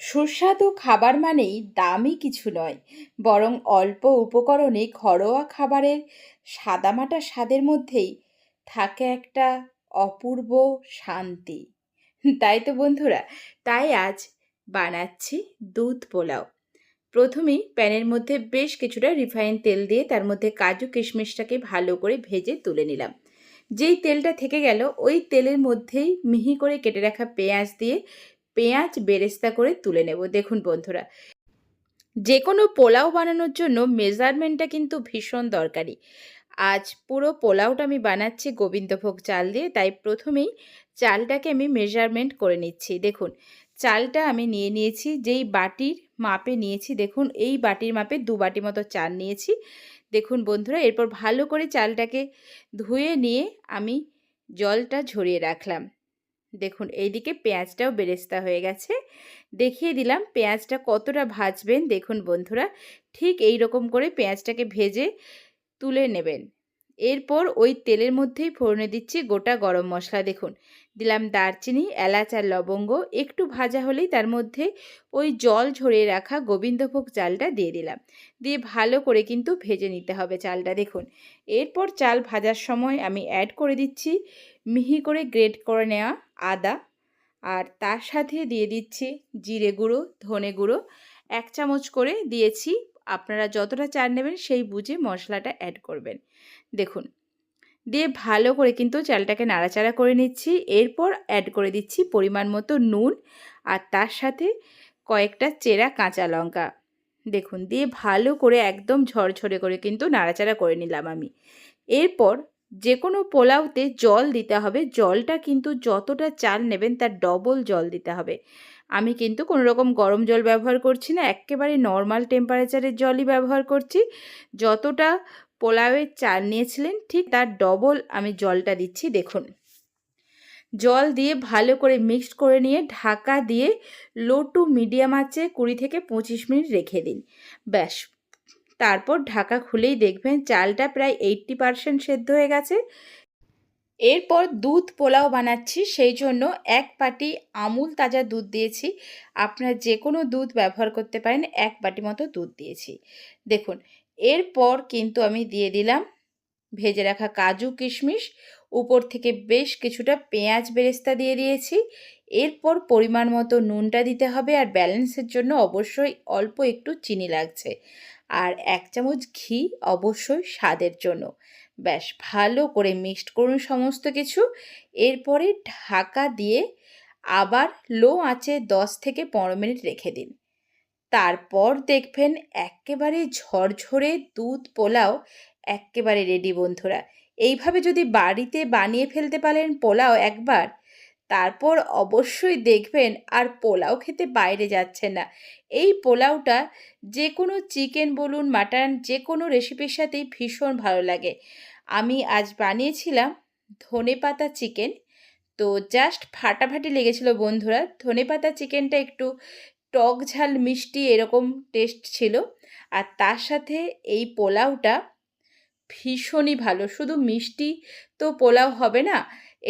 সুস্বাদু খাবার মানেই দামি কিছু নয়, বরং অল্প উপকরণে ঘরোয়া খাবারের সাদামাটা স্বাদের মধ্যেই থাকে একটা অপূর্ব শান্তি। তাই তো বন্ধুরা, তাই আজ বানাচ্ছি দুধ পোলাও। প্রথমেই প্যানের মধ্যে বেশ কিছুটা রিফাইন তেল দিয়ে তার মধ্যে কাজু কিশমিশটাকে ভালো করে ভেজে তুলে নিলাম। যেই তেলটা থেকে গেল ওই তেলের মধ্যেই মিহি করে কেটে রাখা পেঁয়াজ দিয়ে পেঁয়াজ বেরেস্তা করে তুলে নেব। দেখুন বন্ধুরা, যে কোনো পোলাও বানানোর জন্য মেজারমেন্টটা কিন্তু ভীষণ দরকারি। আজ পুরো পোলাওটা আমি বানাচ্ছি গোবিন্দভোগ চাল দিয়ে, তাই প্রথমেই চালটাকে আমি মেজারমেন্ট করে নিচ্ছি। দেখুন, চালটা আমি নিয়ে নিয়েছি যেই বাটির মাপে নিয়েছি, দেখুন এই বাটির মাপে 2 বাটি মতো চাল নিয়েছি। দেখুন বন্ধুরা, এরপর ভালো করে চালটাকে ধুয়ে নিয়ে আমি জলটা ঝরিয়ে রাখলাম। দেখুন এইদিকে পেঁয়াজটাও বেরেস্তা হয়ে গেছে। দেখিয়ে দিলাম পেঁয়াজটা কতটা ভাজবেন। দেখুন বন্ধুরা, ঠিক এই রকম করে পেঁয়াজটাকে ভেজে তুলে নেবেন। এরপর ওই তেলের মধ্যেই ফোড়নে দিচ্ছি গোটা গরম মশলা। দেখুন দিলাম দারচিনি, এলাচ আর লবঙ্গ। একটু ভাজা হলেই তার মধ্যে ওই জল ঝরিয়ে রাখা গোবিন্দভোগ চালটা দিয়ে দিলাম। দিয়ে ভালো করে কিন্তু ভেজে নিতে হবে চালটা। দেখুন এরপর চাল ভাজার সময় আমি অ্যাড করে দিচ্ছি মিহি করে গ্রেট করে নেওয়া আদা, আর তার সাথে দিয়ে দিচ্ছি জিরে গুঁড়ো, ধনে গুঁড়ো 1 চামচ করে দিয়েছি। আপনারা যতটা চাল নেবেন সেই বুঝে মশলাটা অ্যাড করবেন। দেখুন দিয়ে ভালো করে কিন্তু চালটাকে নাড়াচাড়া করে নিচ্ছি। এরপর অ্যাড করে দিচ্ছি পরিমাণ মতো নুন, আর তার সাথে কয়েকটা চেরা কাঁচা লঙ্কা। দেখুন দিয়ে ভালো করে একদম ঝরঝরে করে কিন্তু নাড়াচাড়া করে নিলাম আমি। এরপর যে কোনো পোলাওতে জল দিতে হবে। জলটা কিন্তু যতটা চাল নেবেন তার ডবল জল দিতে হবে। আমি কিন্তু কোনো রকম গরম জল ব্যবহার করছি না, একেবারে নর্মাল টেম্পারেচারের জলই ব্যবহার করছি। যতটা পোলাওয়ের চাল নিয়েছিলেন ঠিক তার ডবল আমি জলটা দিচ্ছি। দেখুন জল দিয়ে ভালো করে মিক্সড করে নিয়ে ঢাকা দিয়ে লো টু মিডিয়াম আঁচে 20 থেকে 25 মিনিট রেখে দিন। ব্যাস, তারপর ঢাকা খুলেই দেখবেন চালটা প্রায় 80% সেদ্ধ হয়ে গেছে। এরপর দুধ পোলাও বানাচ্ছি, সেই জন্য 1 বাটি আমুল তাজা দুধ দিয়েছি। আপনারা যে কোনো দুধ ব্যবহার করতে পারেন। 1 বাটি মতো দুধ দিয়েছি। দেখুন এরপর কিন্তু আমি দিয়ে দিলাম ভেজে রাখা কাজু কিশমিশ, উপর থেকে বেশ কিছুটা পেঁয়াজ বেরেস্তা দিয়ে দিয়েছি। এরপর পরিমাণ মতো নুনটা দিতে হবে, আর ব্যালেন্সের জন্য অবশ্যই অল্প একটু চিনি লাগছে, আর 1 চামচ ঘি অবশ্যই স্বাদের জন্য। ব্যাস ভালো করে মিক্সড করুন সমস্ত কিছু। এরপরে ঢাকা দিয়ে আবার লো আঁচে 10 থেকে 15 মিনিট রেখে দিন। তারপর দেখবেন একেবারে ঝরঝরে দুধ পোলাও একেবারে রেডি বন্ধুরা। এইভাবে যদি বাড়িতে বানিয়ে ফেলতে পারেন পোলাও একবার, তারপর অবশ্যই দেখবেন আর পোলাও খেতে বাইরে যাচ্ছেন না। এই পোলাওটা যে কোনো চিকেন বলুন, মাটন, যে কোনো রেসিপির সাথেই ভীষণ ভালো লাগে। আমি আজ বানিয়েছিলাম ধনেপাতা চিকেন, তো জাস্ট ফাটাফাটি লেগেছিল বন্ধুরা। ধনেপাতা চিকেনটা একটু টক ঝাল মিষ্টি এরকম টেস্ট ছিল, আর তার সাথে এই পোলাওটা ভীষণই ভালো। শুধু মিষ্টি তো পোলাও হবে না,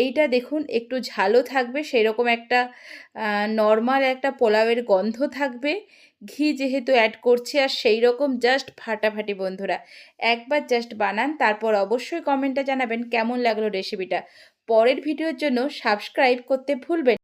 এইটা দেখুন একটু ঝালও থাকবে, সেরকম একটা নর্মাল একটা পোলাওয়ের গন্ধ থাকবে। ঘি যেহেতু অ্যাড করছি, আর সেই রকম জাস্ট ফাটাফাটি বন্ধুরা। একবার জাস্ট বানান, তারপর অবশ্যই কমেন্টে জানাবেন কেমন লাগলো রেসিপিটা। পরের ভিডিওর জন্য সাবস্ক্রাইব করতে ভুলবেন।